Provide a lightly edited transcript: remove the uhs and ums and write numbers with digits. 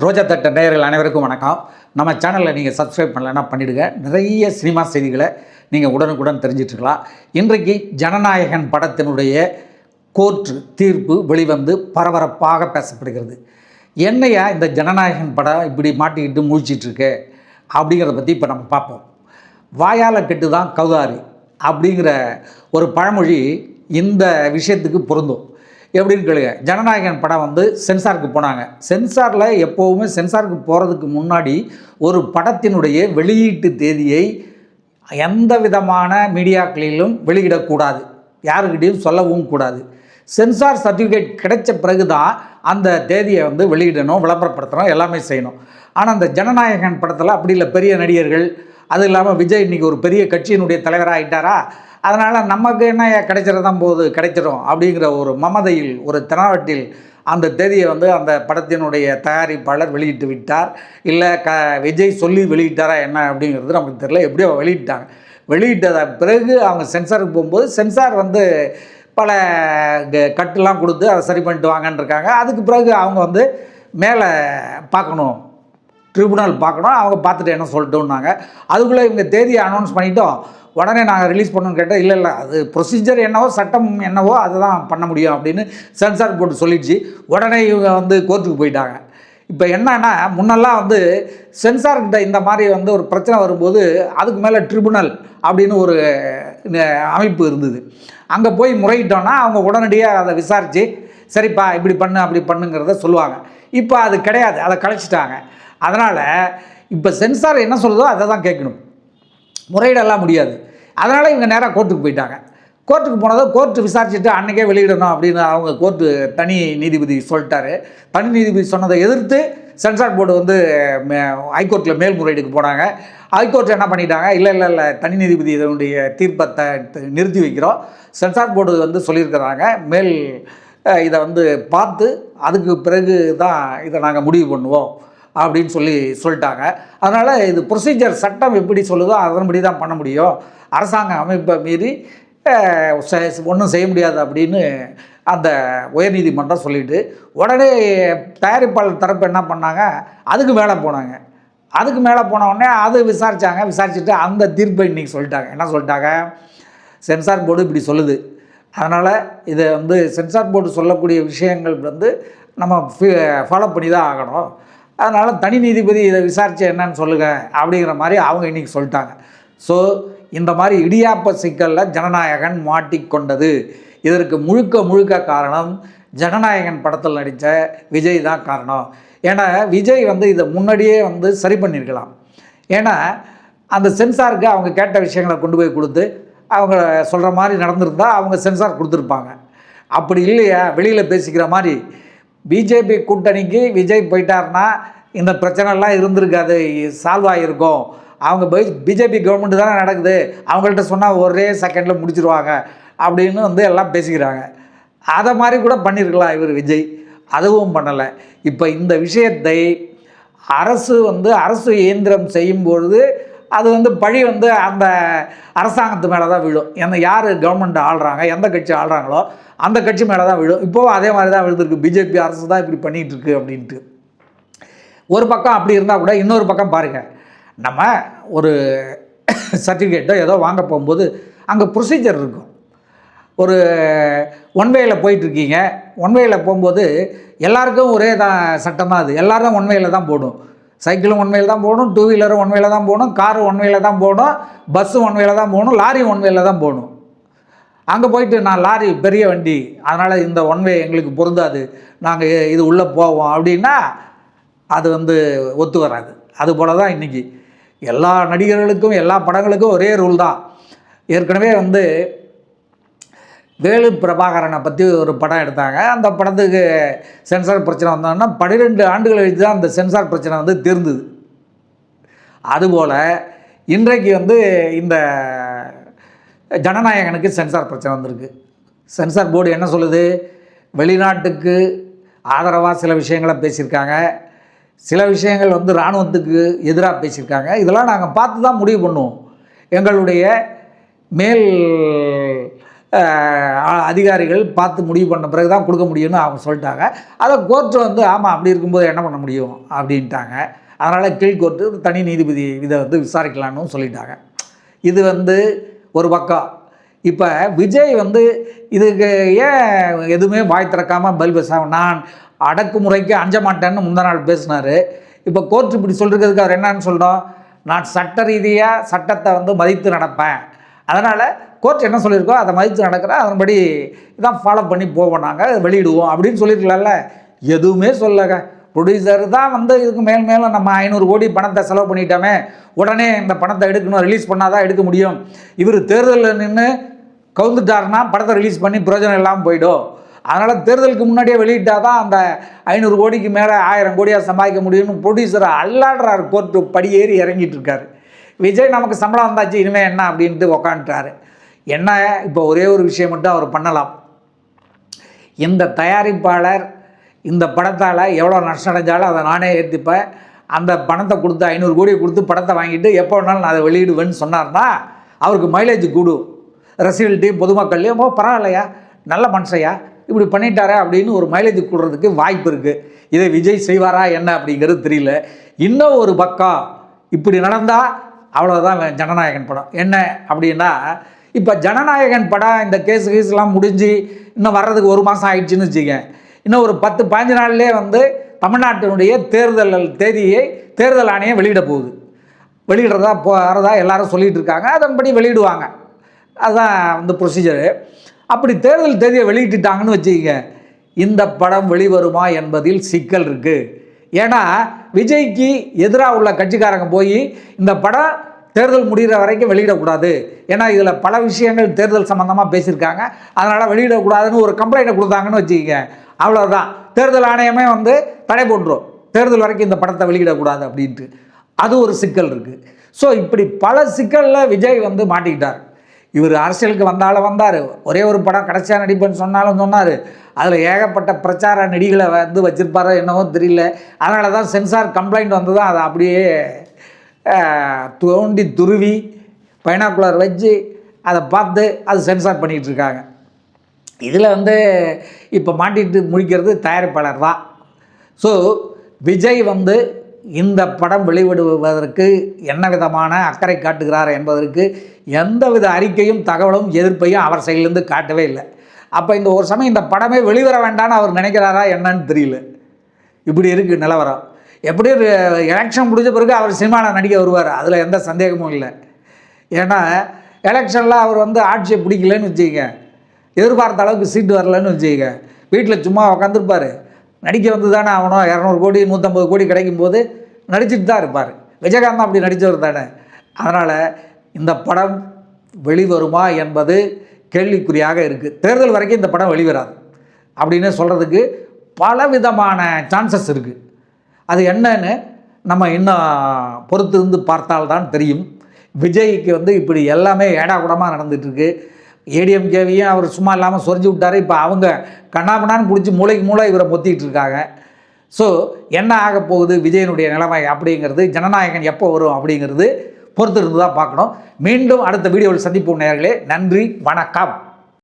ரோஜா தட்ட நேயர்கள் அனைவருக்கும் வணக்கம். நம்ம சேனலில் நீங்கள் சப்ஸ்கிரைப் பண்ணலைன்னா பண்ணிவிடுங்க. நிறைய சினிமா செய்திகளை நீங்கள் உடனுக்குடன் தெரிஞ்சிட்ருக்கலாம். இன்றைக்கு ஜனநாயகன் படத்தினுடைய கோர்ட்டு தீர்ப்பு வெளிவந்து பரபரப்பாக பேசப்படுகிறது. என்னையா இந்த ஜனநாயகன் படம் இப்படி மாட்டிக்கிட்டு முழிச்சிட்ருக்கு அப்படிங்கிறத பற்றி இப்போ நம்ம பார்ப்போம். வாயால் கெட்டு தான் கௌதாரி அப்படிங்கிற ஒரு பழமொழி இந்த விஷயத்துக்கு பொருந்தும். எப்படின்னு கேளுங்க. ஜனநாயகன் படம் வந்து சென்சாருக்கு போனாங்க. சென்சாரில் எப்போவுமே சென்சாருக்கு போகிறதுக்கு முன்னாடி ஒரு படத்தினுடைய வெளியீட்டு தேதியை எந்த விதமான மீடியாக்களிலும் வெளியிடக்கூடாது, யாருக்கிட்டையும் சொல்லவும் கூடாது. சென்சார் சர்டிஃபிகேட் கிடைச்ச பிறகு தான் அந்த தேதியை வந்து வெளியிடணும், விளம்பரப்படுத்தணும், எல்லாமே செய்யணும். ஆனால் அந்த ஜனநாயகன் படத்தில் அப்படி இல்லை. பெரிய நடிகர்கள், அது இல்லாமல் விஜய் இன்றைக்கி ஒரு பெரிய கட்சியினுடைய தலைவராக ஆகிட்டாரா, அதனால் நமக்கு என்ன கிடைச்சிடதான் போது கிடைச்சிடும் அப்படிங்கிற ஒரு மமதையில், ஒரு தினாவட்டில் அந்த தேதியை வந்து அந்த படத்தினுடைய தயாரிப்பாளர் வெளியிட்டு விட்டார். இல்லை விஜய் சொல்லி வெளியிட்டாரா என்ன அப்படிங்கிறது நமக்கு தெரியல. எப்படியோ வெளியிட்டாங்க. வெளியிட்டத பிறகு அவங்க சென்சாருக்கு போகும்போது சென்சார் வந்து பல கட்டுலாம் கொடுத்து அதை சரி பண்ணிட்டு வாங்கன்னு இருக்காங்க. அதுக்கு பிறகு அவங்க வந்து மேலே பார்க்கணும், ட்ரிபுனல் பார்க்கணும். அவங்க பார்த்துட்டு என்ன சொல்லிட்டோன்னாங்க. அதுக்குள்ளே இவங்க தேதியை அனௌன்ஸ் பண்ணிட்டோம், உடனே நாங்கள் ரிலீஸ் பண்ணணும்னு கேட்டால் இல்லை அது ப்ரொசீஜர் என்னவோ, சட்டம் என்னவோ அதை தான் பண்ண முடியும் அப்படின்னு சென்சார் போர்டு சொல்லிடுச்சு. உடனே இவங்க வந்து கோர்ட்டுக்கு போயிட்டாங்க. இப்போ என்னன்னா, முன்னெல்லாம் வந்து சென்சார்கிட்ட இந்த மாதிரி வந்து ஒரு பிரச்சனை வரும்போது அதுக்கு மேலே ட்ரிபுனல் அப்படின்னு ஒரு அமைப்பு இருந்தது. அங்கே போய் முறையிட்டோன்னா அவங்க உடனடியாக அதை விசாரித்து சரிப்பா இப்படி பண்ணு அப்படி பண்ணுங்கிறத சொல்லுவாங்க. இப்போ அது கிடையாது, அதை கழிச்சிட்டாங்க. அதனால் இப்போ சென்சார் என்ன சொல்லுதோ அதை தான் கேட்கணும், முறையிடலாம் முடியாது. அதனால் இவங்க நேராக கோர்ட்டுக்கு போயிட்டாங்க. கோர்ட்டுக்கு போனதை கோர்ட்டு விசாரிச்சுட்டு அன்றைக்கே வெளியிடணும் அப்படின்னு அவங்க கோர்ட்டு தனி நீதிபதி சொல்லிட்டாரு. தனி நீதிபதி சொன்னதை எதிர்த்து சென்சார் போர்டு வந்து ஹைகோர்ட்டில் மேல்முறையீடுக்கு போனாங்க. ஹைகோர்ட் என்ன பண்ணிட்டாங்க, இல்லை தனி நீதிபதி இதனுடைய தீர்ப்பத்தை நிறுத்தி வைக்கிறோம். சென்சார் போர்டு வந்து சொல்லியிருக்கிறாங்க, மேல் இதை வந்து பார்த்து அதுக்கு பிறகு தான் இதை நாங்கள் முடிவு பண்ணுவோம் அப்படின்னு சொல்லிட்டாங்க. அதனால் இது ப்ரொசீஜர், சட்டம் எப்படி சொல்லுதோ அதன்படி தான் பண்ண முடியும். அரசாங்க அமைப்பை மீறி ஒன்றும் செய்ய முடியாது அப்படின்னு அந்த உயர்நீதிமன்றம் சொல்லிவிட்டு உடனே தயாரிப்பாளர் தரப்பு என்ன பண்ணாங்க, அதுக்கு மேலே போனாங்க. அதுக்கு மேலே போன உடனே அது விசாரிச்சுட்டு அந்த தீர்ப்பை இன்றைக்கி சொல்லிட்டாங்க. என்ன சொல்லிட்டாங்க, சென்சார் போர்டு இப்படி சொல்லுது, அதனால் இதை வந்து சென்சார் போர்டு சொல்லக்கூடிய விஷயங்கள் வந்து நம்ம ஃபாலோ பண்ணி தான் ஆகணும். அதனால் தனி நீதிபதி இதை விசாரித்து என்னன்னு சொல்லுங்கள் அப்படிங்கிற மாதிரி அவங்க இன்றைக்கி சொல்லிட்டாங்க. ஸோ இந்த மாதிரி இடியாப்ப சிக்கலில் ஜனநாயகன் மாட்டிக்கொண்டது. இதற்கு முழுக்க காரணம் ஜனநாயகன் படத்தில் நடித்த விஜய் தான் காரணம். ஏன்னா விஜய் வந்து இதை முன்னாடியே வந்து சரி பண்ணியிருக்கலாம். ஏன்னா அந்த சென்சாருக்கு அவங்க கேட்ட விஷயங்களை கொண்டு போய் கொடுத்து அவங்க சொல்கிற மாதிரி நடந்திருந்தால் அவங்க சென்சார் கொடுத்துருப்பாங்க. அப்படி இல்லையா, வெளியில் பேசிக்கிற மாதிரி பிஜேபி கூட்டணிக்கு விஜய் போயிட்டார்னா இந்த பிரச்சனைலாம் இருந்திருக்காது, சால்வ் ஆகிருக்கும். அவங்க பிஜேபி கவர்மெண்ட்டு தானே நடக்குது, அவங்கள்ட்ட சொன்னால் ஒரே செகண்டில் முடிச்சிருவாங்க அப்படின்னு வந்து எல்லாம் பேசிக்கிறாங்க. அதை மாதிரி கூட பண்ணியிருக்கலாம் இவர் விஜய், அதுவும் பண்ணலை. இப்போ இந்த விஷயத்தை அரசு இயந்திரம் செய்யும்பொழுது அது வந்து பழி வந்து அந்த அரசாங்கத்து மேலே தான் விழும். யார் கவர்மெண்ட் ஆள்றாங்க, எந்த கட்சி ஆள்றாங்களோ அந்த கட்சி மேலே தான் விழும். இப்போது அதே மாதிரி தான் விழுந்திருக்கு. பிஜேபி அரசு தான் இப்படி பண்ணிகிட்டு இருக்கு அப்படின்ட்டு ஒரு பக்கம் அப்படி இருந்தால் கூட, இன்னொரு பக்கம் பாருங்கள், நம்ம ஒரு சர்டிஃபிகேட்டோ ஏதோ வாங்க போகும்போது அங்கே ப்ரொசீஜர் இருக்கும். ஒரு ஒன்வேயில் போயிட்டுருக்கீங்க, ஒன்வேயில் போகும்போது எல்லாருக்கும் ஒரே தான் சட்டம் தான் அது. எல்லோரும் ஒன்வேயில் தான் போகணும். சைக்கிளும் ஒன்வேயில் தான் போகணும், டூ வீலரும் ஒன்வேயில் தான் போகணும், காரும் ஒன்வேயில் தான் போகணும், பஸ்ஸும் ஒன்வேயில் தான் போகணும், லாரியும் ஒன்வேயில் தான் போகணும். அங்கே போயிட்டு நான் லாரி பெரிய வண்டி, அதனால் இந்த ஒன்வே எங்களுக்கு பொருந்தாது, நாங்கள் இது உள்ளே போவோம் அப்படின்னா அது வந்து ஒத்து வராது. அதுபோல் தான் இன்றைக்கி எல்லா நடிகர்களுக்கும் எல்லா படங்களுக்கும் ஒரே ரூல் தான். ஏற்கனவே வந்து வேலு பிரபாகரனை பற்றி ஒரு படம் எடுத்தாங்க. அந்த படத்துக்கு சென்சார் பிரச்சனை வந்தோன்னா 12 ஆண்டுகள் கழித்து தான் அந்த சென்சார் பிரச்சனை வந்து தீர்ந்தது. அதுபோல் இன்றைக்கு வந்து இந்த ஜனநாயகனுக்கு சென்சார் பிரச்சனை வந்திருக்கு. சென்சார் போர்டு என்ன சொல்லுது, வெளிநாட்டுக்கு ஆதரவாக சில விஷயங்களை பேசியிருக்காங்க, சில விஷயங்கள் வந்து இராணுவத்துக்கு எதிராக பேசியிருக்காங்க. இதெல்லாம் நாங்கள் பார்த்து தான் முடிவு பண்ணுவோம். எங்களுடைய மேல் அதிகாரிகள் பார்த்து முடிவு பண்ண பிறகு தான் கொடுக்க முடியும்னு அவங்க சொல்லிட்டாங்க. அதை கோர்ட்டு வந்து ஆமாம் அப்படி இருக்கும்போது என்ன பண்ண முடியும் அப்படின்ட்டாங்க. அதனால் கீழ்கோர்ட்டு தனி நீதிபதி இதை வந்து விசாரிக்கலான்னு சொல்லிட்டாங்க. இது வந்து ஒரு பக்கம். இப்போ விஜய் வந்து இதுக்கு ஏன் எதுவுமே வாய் திறக்காமல் பதில் பேசாமல் நான் அடக்குமுறைக்கு அஞ்ச மாட்டேன்னு முந்தா நாள் பேசினார். இப்போ கோர்ட்டு இப்படி சொல்கிறதுக்கு அவர் என்னன்னு சொல்கிறோம், நான் சட்ட ரீதியாக சட்டத்தை வந்து மதித்து நடப்பேன், அதனால் கோர்ட் என்ன சொல்லியிருக்கோ அதை மதித்து நடக்கிறேன், அதன்படி இதான் ஃபாலோ பண்ணி போவோம், நாங்கள் வெளியிடுவோம் அப்படின்னு சொல்லியிருக்கலாம்ல. எதுவுமே சொல்லங்க. ப்ரொடியூசர் தான் வந்து இதுக்கு மேலும் நம்ம 500 கோடி பணத்தை செலவு பண்ணிட்டோமே, உடனே இந்த பணத்தை எடுக்கணும், ரிலீஸ் பண்ணால் தான் எடுக்க முடியும், இவர் தேர்தலில் நின்று கவுந்துட்டாருன்னா படத்தை ரிலீஸ் பண்ணி பிரயோஜனம் இல்லாமல் போயிடும், அதனால் தேர்தலுக்கு முன்னாடியே வெளியிட்டால் தான் அந்த 500 கோடிக்கு மேலே 1000 கோடியாக சம்பாதிக்க முடியும்னு ப்ரொடியூசரை அல்லாடுறாரு. கோர்ட்டு படியேறி இறங்கிட்டு இருக்காரு. விஜய் நமக்கு சம்பளம் வந்தாச்சு இனிமேல் என்ன அப்படின்ட்டு உக்காந்துட்டாரு. என்ன இப்போ ஒரே ஒரு விஷயம் மட்டும் அவர் பண்ணலாம். இந்த தயாரிப்பாளர் இந்த படத்தால் எவ்வளோ நஷ்டம் அடைஞ்சாலும் அதை நானே ஏற்றிப்பேன், அந்த பணத்தை கொடுத்து 500 கோடியை கொடுத்து படத்தை வாங்கிட்டு எப்போ வேணாலும் நான் அதை வெளியிடுவேன்னு சொன்னார்னா அவருக்கு மைலேஜ் கூடும். ரசிகர்கள்ட்டையும் பொதுமக்கள்லையும் பரவாயில்லையா, நல்ல மனுஷையா, இப்படி பண்ணிட்டாரே அப்படின்னு ஒரு மைலேஜ் கூடுறதுக்கு வாய்ப்பு இருக்குது. இதை விஜய் செய்வாரா என்ன அப்படிங்கிறது தெரியல. இன்னும் ஒரு பக்கம் இப்படி நடந்தால் அவ்வளோதான் ஜனநாயகன் படம். என்ன அப்படின்னா, இப்போ ஜனநாயகன் படம் இந்த கேஸ்லாம் முடிஞ்சு இன்னும் வர்றதுக்கு 1 மாதம் ஆயிடுச்சுன்னு வச்சுக்க, இன்னும் ஒரு 10-15 நாள்லேயே வந்து தமிழ்நாட்டினுடைய தேர்தல் ஆணையம் வெளியிட போகுது. வெளியிடுறதா வரதா எல்லாரும் சொல்லிகிட்டு இருக்காங்க. அதன்படி வெளியிடுவாங்க. அதுதான் வந்து ப்ரொசீஜரு. அப்படி தேர்தல் தேதியை வெளியிட்டுட்டாங்கன்னு வச்சுக்க, இந்த படம் வெளிவருமா என்பதில் சிக்கல் இருக்குது. ஏன்னா விஜய்க்கு எதிராக உள்ள கட்சிக்காரங்க போய் இந்த படம் தேர்தல் முடிகிற வரைக்கும் வெளியிடக்கூடாது, ஏன்னா இதில் பல விஷயங்கள் தேர்தல் சம்மந்தமாக பேசியிருக்காங்க, அதனால் வெளியிடக்கூடாதுன்னு ஒரு கம்ப்ளைண்ட்டை கொடுத்தாங்கன்னு வச்சுக்க, அவ்வளோதான். தேர்தல் ஆணையமே வந்து தடை போட்டுரும், தேர்தல் வரைக்கும் இந்த படத்தை வெளியிடக்கூடாது அப்படின்ட்டு. அது ஒரு சிக்கல் இருக்குது. ஸோ இப்படி பல சிக்கலில் விஜய் வந்து மாட்டிக்கிட்டார். இவர் அரசியலுக்கு வந்தார், ஒரே ஒரு படம் கடைசியாக நடிப்பேன்னு சொன்னாலும் சொன்னார், அதில் ஏகப்பட்ட பிரச்சார நடிகளை வந்து வச்சுருப்பாரோ என்னவோ தெரியல. அதனால தான் சென்சார் கம்ப்ளைண்ட் வந்து தான் அதை அப்படியே தோண்டி துருவி பைனாக்குலர் வச்சு அதை பார்த்து அது சென்சார் பண்ணிகிட்ருக்காங்க. இதில் வந்து இப்போ மாட்டிட்டு முடிக்கிறது தயாரிப்பாளர் தான். ஸோ விஜய் வந்து இந்த படம் வெளியிடுவதற்கு என்ன விதமான அக்கறை காட்டுகிறார் என்பதற்கு எந்தவித அறிக்கையும் தகவலும் எதிர்ப்பையும் அவர் சைட்லேருந்து காட்டவே இல்லை. அப்போ இந்த ஒரு சமயம் இந்த படமே வெளிவர வேண்டான்னு அவர் நினைக்கிறாரா என்னன்னு தெரியல. இப்படி இருக்குது நிலவரம். எப்படியும் எலெக்ஷன் முடிஞ்ச பிறகு அவர் சினிமாவில் நடிக்க வருவார், அதில் எந்த சந்தேகமும் இல்லை. ஏன்னா எலெக்ஷனில் அவர் வந்து ஆட்சியை பிடிக்கலன்னு வச்சுக்க, எதிர்பார்த்த அளவுக்கு சீட்டு வரலன்னு வச்சுக்க, வீட்டில் சும்மா உட்காந்துருப்பார். நடிக்க வந்து தானே ஆகணும். 200 கோடி 150 கோடி கிடைக்கும் போது நடிச்சுட்டு தான் இருப்பார். விஜயகாந்த் அப்படி நடித்தவர் தானே. அதனால் இந்த படம் வெளிவருமா என்பது கேள்விக்குறியாக இருக்குது. தேர்தல் வரைக்கும் இந்த படம் வெளிவராது அப்படின்னு சொல்கிறதுக்கு பல விதமான சான்சஸ் இருக்குது. அது என்னன்னு நம்ம இன்னும் பொறுத்து இருந்து பார்த்தால்தான் தெரியும். விஜய்க்கு வந்து இப்படி எல்லாமே ஏடாகுடமாக நடந்துகிட்ருக்கு. ஏடிஎம்கேவையும் அவர் சும்மா இல்லாமல் சொரிஞ்சு விட்டார். இப்போ அவங்க கண்ணாபண்ணான்னு பிடிச்சி மூளைக்கு மூளை இவரை மொத்திக்கிட்டு இருக்காங்க. ஸோ என்ன ஆக போகுது விஜயனுடைய நிலைமை அப்படிங்கிறது, ஜனநாயகன் எப்போ வரும் அப்படிங்கிறது பொறுத்து இருந்து தான் பார்க்கணும். மீண்டும் அடுத்த வீடியோவில் சந்திப்போம் நேயர்களே. நன்றி, வணக்கம்.